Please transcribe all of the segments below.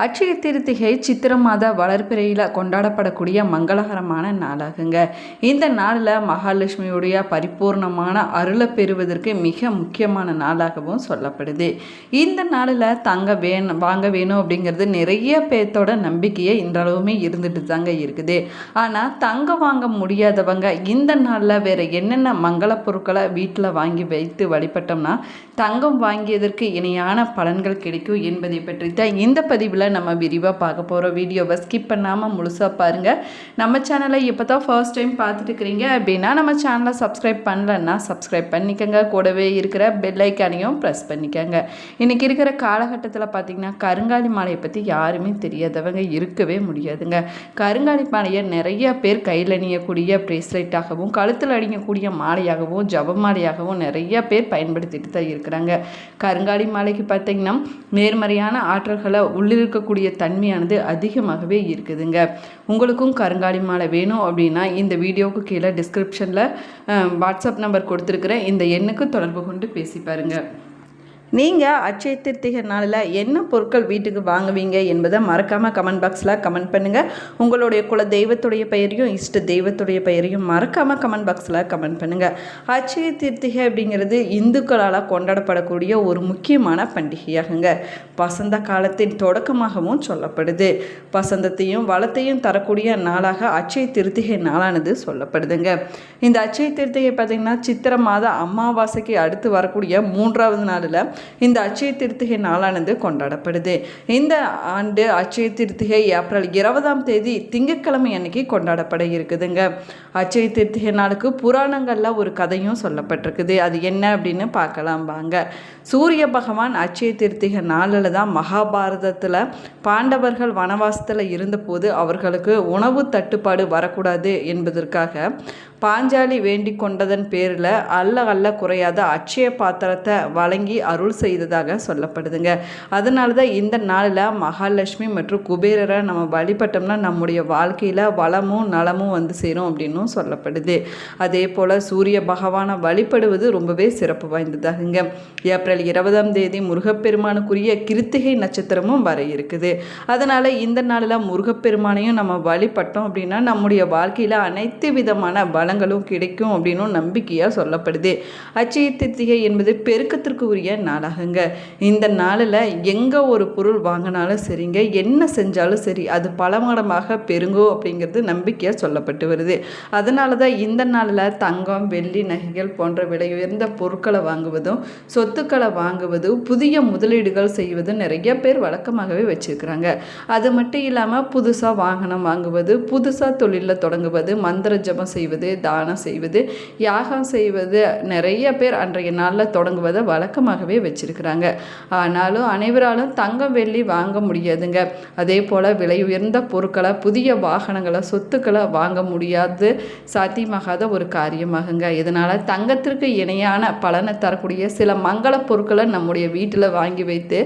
அட்சய திருத்திகை சித்திரை மாத வளர்பிறையில் கொண்டாடப்படக்கூடிய மங்களகரமான நாளாகுங்க. இந்த நாளில் மகாலட்சுமியுடைய பரிபூர்ணமான அருளை பெறுவதற்கு மிக முக்கியமான நாளாகவும் சொல்லப்படுது. இந்த நாளில் வாங்க வேணும் அப்படிங்கிறது நிறைய பேர்த்தோட நம்பிக்கையை இன்றளவுமே இருந்துட்டு தாங்க இருக்குது. ஆனால் தங்கம் வாங்க முடியாதவங்க இந்த நாளில் வேறு என்னென்ன மங்கள பொருட்களை வீட்டில் வாங்கி வைத்து வழிபட்டோம்னா தங்கம் வாங்கியதற்கு இணையான பலன்கள் கிடைக்கும் என்பதை பற்றி தான் இந்த பதிவில் நம்ம விரிவாக பார்க்க போகிறோம். வீடியோவை ஸ்கிப் பண்ணாமல் முழுசாக பாருங்கள். நம்ம சேனலை இப்போ தான் ஃபர்ஸ்ட் டைம் பார்த்துட்டு இருக்கிறீங்க அப்படின்னா நம்ம சேனலை சப்ஸ்கிரைப் பண்ணலன்னா சப்ஸ்கிரைப் பண்ணிக்கோங்க. கூடவே இருக்கிற பெல் ஐக்கானையும் ப்ரெஸ் பண்ணிக்கோங்க. இன்றைக்கி இருக்கிற காலகட்டத்தில் பார்த்திங்கன்னா கருங்காலி மாலையை பற்றி யாருமே தெரியாதவங்க இருக்கவே முடியாதுங்க. கருங்காலி மாலையை நிறைய பேர் கையில் அணியக்கூடிய ப்ரேஸ்லெட்டாகவும் கழுத்தில் அணியக்கூடிய மாலையாகவும் ஜப மாலையாகவும் நிறைய பேர் பயன்படுத்திட்டு தான் இருக்கிறாங்க. கருங்காலி மாலைக்கு பார்த்திங்கன்னா நேர்மறையான ஆற்றல்களை உள்ளிருக்கக்கூடிய தன்மையானது அதிகமாகவே இருக்குதுங்க. உங்களுக்கும் கருங்காலி மாலை வேணும் அப்படின்னா இந்த வீடியோவுக்கு கீழே டிஸ்கிரிப்ஷனில் வாட்ஸ்அப் நம்பர் கொடுத்துருக்குறேன். இந்த எண்ணுக்கு தொடர்பு கொண்டு பேசி பாருங்கள். நீங்கள் அட்சய திருத்திகை நாளில் என்ன பொருட்கள் வீட்டுக்கு வாங்குவீங்க என்பதை மறக்காமல் கமெண்ட் பாக்ஸில் கமெண்ட் பண்ணுங்கள். உங்களுடைய குல தெய்வத்துடைய பெயரையும் இஷ்ட தெய்வத்துடைய பெயரையும் மறக்காமல் கமெண்ட் பாக்ஸில் கமெண்ட் பண்ணுங்கள். அட்சய திருத்திகை அப்படிங்கிறது இந்துக்களால் கொண்டாடப்படக்கூடிய ஒரு முக்கியமான பண்டிகையாகுங்க. வசந்த காலத்தின் தொடக்கமாகவும் சொல்லப்படுது. வசந்தத்தையும் வளத்தையும் தரக்கூடிய நாளாக அட்சய திருத்திகை நாளானது சொல்லப்படுதுங்க. இந்த அட்சய திருத்திகை பார்த்திங்கன்னா சித்திரை மாத அமாவாசைக்கு அடுத்து வரக்கூடிய 3வது நாளில் இந்த அட்சய திருத்திகை நாளானது கொண்டாடப்படுது. இந்த ஆண்டு அட்சய திருத்திகை ஏப்ரல் 20ஆம் தேதி திங்கட்கிழமை அன்னைக்கு கொண்டாடப்பட இருக்குதுங்க. அட்சய திருத்திகை நாளுக்கு புராணங்களில் ஒரு கதையும் சொல்லப்பட்டிருக்குது. அது என்ன அப்படின்னு பார்க்கலாம் வாங்க. சூரிய பகவான் அட்சய திருத்திகை நாளில் தான் மகாபாரதத்தில் பாண்டவர்கள் வனவாசத்தில் இருந்தபோது அவர்களுக்கு உணவு தட்டுப்பாடு வரக்கூடாது என்பதற்காக பாஞ்சாலி வேண்டிக் கொண்டதன் பேரில் அல்ல குறையாத அட்சய பாத்திரத்தை வழங்கி அருள் செய்ததாக சொல்லப்படுதுங்க. அதனால தான் இந்த நாளில் மகாலட்சுமி மற்றும் குபேரரை நம்ம வழிபட்டோம்னா நம்முடைய வாழ்க்கையில் வளமும் நலமும் வந்து சேரும் அப்படின்னும் சொல்லப்படுது. அதே போல் சூரிய பகவானை வழிபடுவது ரொம்பவே சிறப்பு வாய்ந்ததாகுங்க. ஏப்ரல் 20ஆம் தேதி முருகப்பெருமானுக்குரிய கிருத்திகை நட்சத்திரமும் வர இருக்குது. அதனால் இந்த நாளில் முருகப்பெருமானையும் நம்ம வழிபட்டோம் அப்படின்னா நம்முடைய வாழ்க்கையில் அனைத்து விதமான பலங்களும் கிடைக்கும் அப்படின்னு நம்பிக்கையாக சொல்லப்படுது. அட்சய திருத்திகை என்பது பெருக்கத்திற்கு உரிய நாளாகுங்க. இந்த நாளில் எங்கே ஒரு பொருள் வாங்கினாலும் சரிங்க, என்ன செஞ்சாலும் சரி அது பல மடமாக பெருங்கும் அப்படிங்கிறது நம்பிக்கையாக சொல்லப்பட்டு வருது. அதனால தான் இந்த நாளில் தங்கம் வெள்ளி நகைகள் போன்ற விலை உயர்ந்த பொருட்களை வாங்குவதும் சொத்துக்களை வாங்குவதும் புதிய முதலீடுகள் செய்வதும் நிறைய பேர் வழக்கமாகவே வச்சுருக்கிறாங்க. அது மட்டும் இல்லாமல் புதுசாக வாகனம் வாங்குவது, புதுசாக தொழிலில் தொடங்குவது, மந்திர ஜபம் செய்வது, தானம் செய்வது, யாகம் செய்வது நிறைய பேர் அன்றைய நாளில் தொடங்குவதை வழக்கமாகவே வச்சிருக்கிறாங்க. ஆனாலும் அனைவராலும் தங்கம் வெள்ளி வாங்க முடியாதுங்க. அதே போல் விலை உயர்ந்த பொருட்களை புதிய வாகனங்களை சொத்துக்களை வாங்க முடியாது, சாத்தியமாகாத ஒரு காரியமாகுங்க. இதனால் தங்கத்திற்கு இணையான பலனை தரக்கூடிய சில மங்கள பொருட்களை நம்முடைய வீட்டில் வாங்கி வைத்து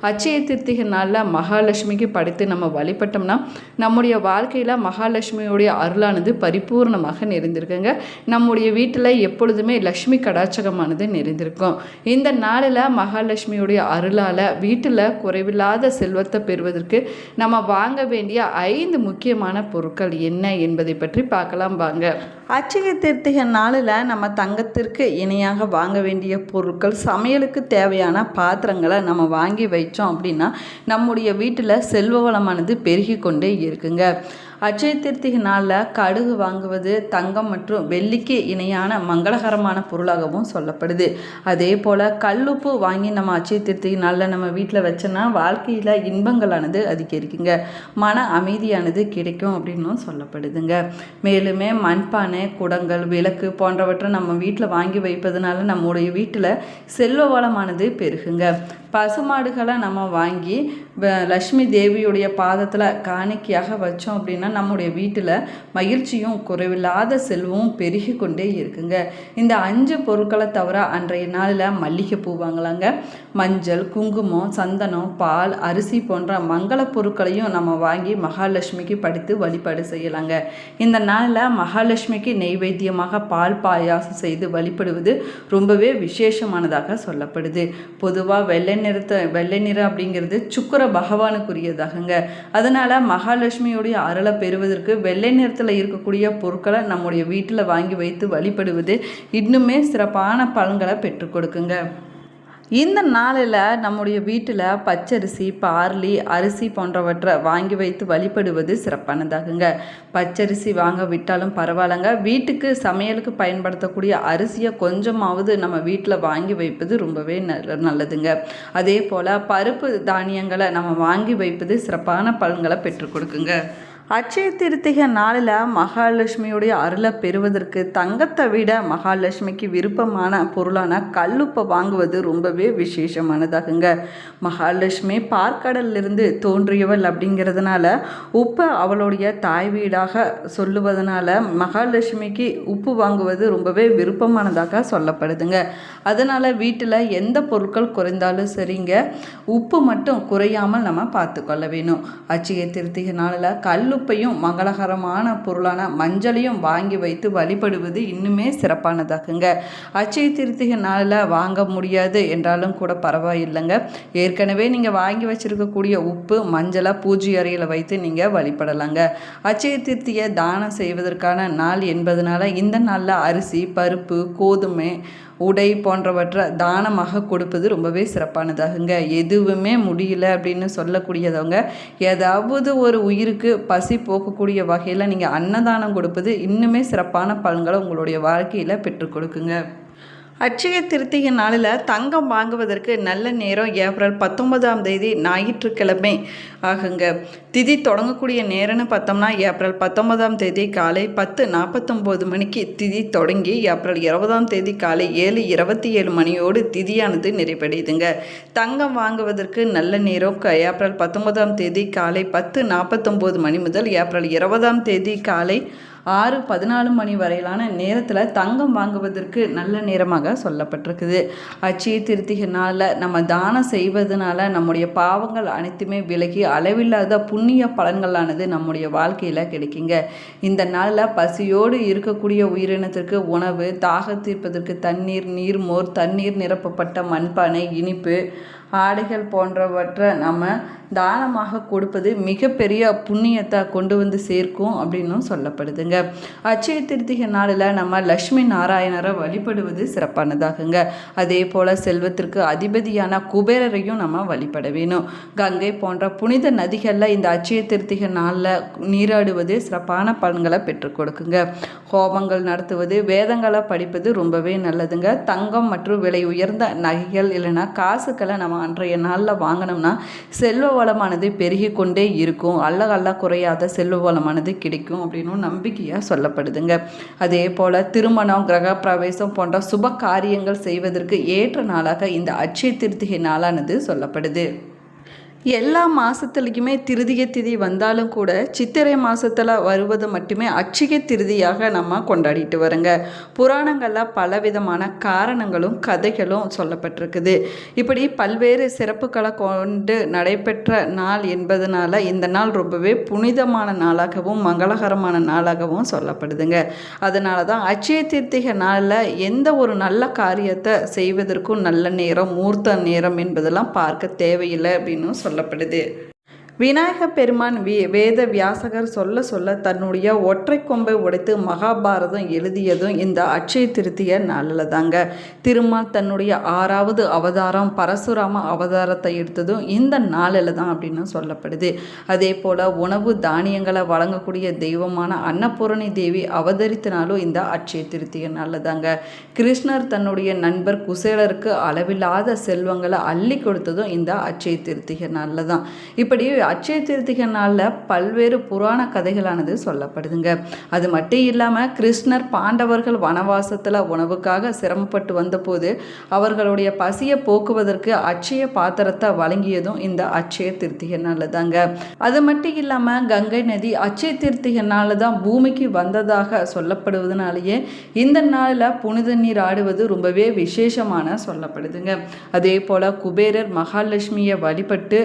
அட்சய திருத்திகை நாளில் மகாலட்சுமிக்கு படைத்து நம்ம வழிபட்டோம்னா நம்முடைய வாழ்க்கையில் மகாலட்சுமியுடைய அருளானது பரிபூர்ணமாக நிறைந்திருக்குங்க. நம்முடைய வீட்டில் எப்பொழுதுமே லட்சுமி கடாட்சகமானது நிறைந்திருக்கும். இந்த நாளில் மகாலட்சுமியுடைய அருளால் வீட்டில் குறைவில்லாத செல்வத்தை பெறுவதற்கு நம்ம வாங்க வேண்டிய 5 முக்கியமான பொருட்கள் என்ன என்பதை பற்றி பார்க்கலாம் வாங்க. அட்சய திருத்திகை நாளில் நம்ம தங்கத்திற்கு இணையாக வாங்க வேண்டிய பொருட்கள், சமையலுக்கு தேவையான பாத்திரங்களை நம்ம வாங்கி வைச்சோம் அப்படின்னா நம்முடைய வீட்டில் செல்வ வளமானது பெருகி கொண்டே இருக்குங்க. அட்சய திருத்திகை நாளில் கடுகு வாங்குவது தங்கம் மற்றும் வெள்ளிக்கு இணையான மங்களகரமான பொருளாகவும் சொல்லப்படுது. அதே போல் கல்லுப்பு வாங்கி நம்ம அட்சய திருத்திகை நாளில் நம்ம வீட்டில் வச்சோன்னா வாழ்க்கையில் இன்பங்களானது அதிகரிக்குங்க, மன அமைதியானது கிடைக்கும் அப்படின்னும் சொல்லப்படுதுங்க. மேலுமே மண்பானை, குடங்கள், விளக்கு போன்றவற்றை நம்ம வீட்டில் வாங்கி வைப்பதனால நம்முடைய வீட்டில் செல்வ வளமானது பெருகுங்க. பசுமாடுகளை நம்ம வாங்கி லக்ஷ்மி தேவியுடைய பாதத்தில் காணிக்கையாக வச்சோம் அப்படின்னா நம்முடைய வீட்டில் மகிழ்ச்சியும் குறைவில்லாத செல்வமும் பெருகி கொண்டே இருக்குங்க. இந்த 5 பொருட்களை தவிர அன்றைய நாளில் மல்லிகைப்பூ வாங்கலாங்க. மஞ்சள், குங்குமம், சந்தனம், பால், அரிசி போன்ற மங்கள பொருட்களையும் நம்ம வாங்கி மகாலட்சுமிக்கு படைத்து வழிபாடு செய்யலாங்க. இந்த நாளில் மகாலட்சுமிக்கு நெய்வேத்தியமாக பால் பாயாசம் செய்து வழிபடுவது ரொம்பவே விசேஷமானதாக சொல்லப்படுது. பொதுவாக வெள்ளை நிறம் அப்படிங்கிறது சுக்கிர சுக்கிர பகவானுக்குரியதாகுங்க. அதனால் மகாலட்சுமியுடைய அருளை பெறுவதற்கு வெள்ளை நிறத்தில் இருக்கக்கூடிய பொருட்களை நம்முடைய வீட்டில் வாங்கி வைத்து வழிபடுவது இன்னுமே சிறப்பான பலன்களை பெற்றுக் கொடுக்குங்க. இந்த நாளில் நம்முடைய வீட்டில் பச்சரிசி, பார்லி, அரிசி போன்றவற்றை வாங்கி வைத்து வழிபடுவது சிறப்பானதாகுங்க. பச்சரிசி வாங்க விட்டாலும் பரவாயில்லைங்க, வீட்டுக்கு சமையலுக்கு பயன்படுத்தக்கூடிய அரிசியை கொஞ்சமாவது நம்ம வீட்டில் வாங்கி வைப்பது ரொம்பவே நல்லதுங்க. அதே போல் பருப்பு தானியங்களை நம்ம வாங்கி வைப்பது சிறப்பான பலன்களை பெற்றுக் கொடுக்குங்க. அட்சய திருத்திகை நாளில் மகாலட்சுமியுடைய அருளை பெறுவதற்கு தங்கத்தை விட மகாலட்சுமிக்கு விருப்பமான பொருளான கல்லுப்பை வாங்குவது ரொம்பவே விசேஷமானதாகுங்க. மகாலட்சுமி பார்க்கடலிருந்து தோன்றியவள் அப்படிங்கிறதுனால உப்பை அவளுடைய தாய் வீடாக சொல்லுவதனால மகாலட்சுமிக்கு உப்பு வாங்குவது ரொம்பவே விருப்பமானதாக சொல்லப்படுதுங்க. அதனால் வீட்டில் எந்த பொருட்கள் குறைந்தாலும் சரிங்க, உப்பு மட்டும் குறையாமல் நம்ம பார்த்துக்கொள்ள வேணும். அட்சய திருத்திகை நாளில் கல்லுப்பையும் மங்களகரமான பொருளான மஞ்சளையும் வாங்கி வைத்து வழிபடுவது இன்னுமே சிறப்பானதாகுங்க. அட்சய திருத்திகை நாளில் வாங்க முடியாது என்றாலும் கூட பரவாயில்லைங்க, ஏற்கனவே நீங்கள் வாங்கி வச்சிருக்கக்கூடிய உப்பு மஞ்சளை பூஜை அறையில் வைத்து நீங்கள் வழிபடலாங்க. அட்சய திருத்தியை தானம் செய்வதற்கான நாள் என்பதனால இந்த நாளில் அரிசி, பருப்பு, கோதுமை, உடை போன்றவற்றை தானமாக கொடுப்பது ரொம்பவே சிறப்பானதாகுங்க. எதுவுமே முடியல அப்படின்னு சொல்லக்கூடியதவங்க ஏதாவது ஒரு உயிருக்கு பசி போக்கக்கூடிய வகையில் நீங்கள் அன்னதானம் கொடுப்பது இன்னுமே சிறப்பான பலன்களை உங்களுடைய வாழ்க்கையில் பெற்றுக் கொடுக்குங்க. அட்சய திருத்திகை நாளில் தங்கம் வாங்குவதற்கு நல்ல நேரம் ஏப்ரல் 19 ஞாயிற்றுக்கிழமை ஆகுங்க. திதி தொடங்கக்கூடிய நேரம்னு பார்த்தோம்னா ஏப்ரல் 19 காலை 10:49 மணிக்கு திதி தொடங்கி ஏப்ரல் 20 காலை 7:27 மணியோடு திதியானது நிறைவடையுதுங்க. தங்கம் வாங்குவதற்கு நல்ல நேரம் ஏப்ரல் 19 காலை 10:49 மணி முதல் ஏப்ரல் 20 காலை 6:14 மணி வரையிலான நேரத்தில் தங்கம் வாங்குவதற்கு நல்ல நேரமாக சொல்லப்பட்டிருக்குது. அட்சய திருத்திகை நாளில் நம்ம தானம் செய்வதனால நம்முடைய பாவங்கள் அனைத்துமே விலகி அளவில்லாத புண்ணிய பலன்களானது நம்முடைய வாழ்க்கையில் கிடைக்குங்க. இந்த நாளில் பசியோடு இருக்கக்கூடிய உயிரினத்திற்கு உணவு, தாக தீர்ப்பதற்கு தண்ணீர், நீர்மோர், தண்ணீர் நிரப்பப்பட்ட மண்பானை, இனிப்பு, ஆடைகள் போன்றவற்றை நம்ம தானமாக கொடுப்பது மிகப்பெரிய புண்ணியத்தை கொண்டு வந்து சேர்க்கும் அப்படின்னும் சொல்லப்படுதுங்க. அட்சய திருத்திகை நாளில் நம்ம லட்சுமி நாராயணரை வழிபடுவது சிறப்பானதாகுங்க. அதே போல் செல்வத்திற்கு அதிபதியான குபேரரையும் நம்ம வழிபட வேணும். கங்கை போன்ற புனித நதிகளில் இந்த அட்சய திருத்திகை நாளில் நீராடுவது சிறப்பான பலன்களை பெற்றுக் கொடுக்குங்க. ஹோமங்கள் நடத்துவது, வேதங்களை படிப்பது ரொம்பவே நல்லதுங்க. தங்கம் மற்றும் விலை உயர்ந்த நகைகள் இல்லைன்னா காசுக்களை நம்ம அன்றைய நாளில் வாங்கினோம்னா செல்வ வளமானது பெருகி கொண்டே இருக்கும், அல்ல குறையாத செல்வ வளமானது கிடைக்கும் அப்படின்னு நம்பிக்கையாக சொல்லப்படுதுங்க. அதே போல் திருமணம், கிரக பிரவேசம் போன்ற சுப காரியங்கள் செய்வதற்கு ஏற்ற நாளாக இந்த அட்சய திருத்திகை நாளானது சொல்லப்படுது. எல்லா மாதத்துலேயுமே திருதிகை திதி வந்தாலும் கூட சித்திரை மாதத்தில் வருவது மட்டுமே அட்சய திருதியாக நம்ம கொண்டாடிட்டு வரோங்க. புராணங்களில் பலவிதமான காரணங்களும் கதைகளும் சொல்லப்பட்டிருக்குது. இப்படி பல்வேறு சிறப்புகளை கொண்டு நடைபெற்ற நாள் என்பதனால இந்த நாள் ரொம்பவே புனிதமான நாளாகவும் மங்களகரமான நாளாகவும் சொல்லப்படுதுங்க. அதனால தான் அட்சய திருத்திகை நாளில் எந்த ஒரு நல்ல காரியத்தை செய்வதற்கும் நல்ல நேரம், மூர்த்த நேரம் என்பதெல்லாம் பார்க்க தேவையில்லை அப்படின்னு சொல்லப்படுது. விநாயக பெருமான் வேத வியாசகர் சொல்ல தன்னுடைய ஒற்றை கொம்பை உடைத்து மகாபாரதம் எழுதியதும் இந்த அட்சய திருத்திய நாளில் தாங்க. திருமால் தன்னுடைய 6வது அவதாரம் பரசுராம அவதாரத்தை எடுத்ததும் இந்த நாளில் தான் அப்படின்னு சொல்லப்படுது. அதே போல் உணவு தானியங்களை வழங்கக்கூடிய தெய்வமான அன்னபூரணி தேவி அவதரித்தனாலும் இந்த அட்சய திருத்திய நாளில் தாங்க. கிருஷ்ணர் தன்னுடைய நண்பர் குசேலருக்கு அளவில்லாத செல்வங்களை அள்ளி கொடுத்ததும் இந்த அட்சய திருத்திய நாளில் தான். இப்படி அட்சய திருத்திகை நாளில் பல்வேறு புராண கதைகளானது சொல்லப்படுதுங்க. அது மட்டும் இல்லாமல் கிருஷ்ணர் பாண்டவர்கள் வனவாசத்தில் உணவுக்காக சிரமப்பட்டு வந்தபோது அவர்களுடைய பசியை போக்குவதற்கு அட்சய பாத்திரத்தை வழங்கியதும் இந்த அட்சய திருத்திகை நாளில் தாங்க. அது மட்டும் இல்லாமல் கங்கை நதி அட்சய திருத்திகை நாளில் தான் பூமிக்கு வந்ததாக சொல்லப்படுவதனாலேயே இந்த நாளில் புனித நீர் ஆடுவது ரொம்பவே விசேஷமான சொல்லப்படுதுங்க. அதே போல் குபேரர் மகாலட்சுமியை வழிபட்டு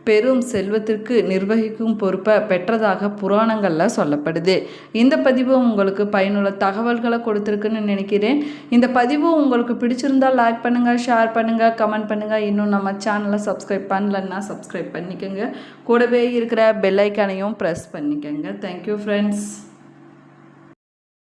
பெரும் செல்வத்திற்கு நிர்வகிக்கும் பொறுப்பை பெற்றதாக புராணங்களில் சொல்லப்படுது. இந்த பதிவு உங்களுக்கு பயனுள்ள தகவல்களை கொடுத்துருக்குன்னு நினைக்கிறேன். இந்த பதிவு உங்களுக்கு பிடிச்சிருந்தால் லைக் பண்ணுங்கள், ஷேர் பண்ணுங்கள், கமெண்ட் பண்ணுங்கள். இன்னும் நம்ம சேனலை சப்ஸ்கிரைப் பண்ணலன்னா சப்ஸ்கிரைப் பண்ணிக்கோங்க. கூடவே இருக்கிற பெல் ஐக்கானையும் ப்ரெஸ் பண்ணிக்கோங்க. Thank you friends.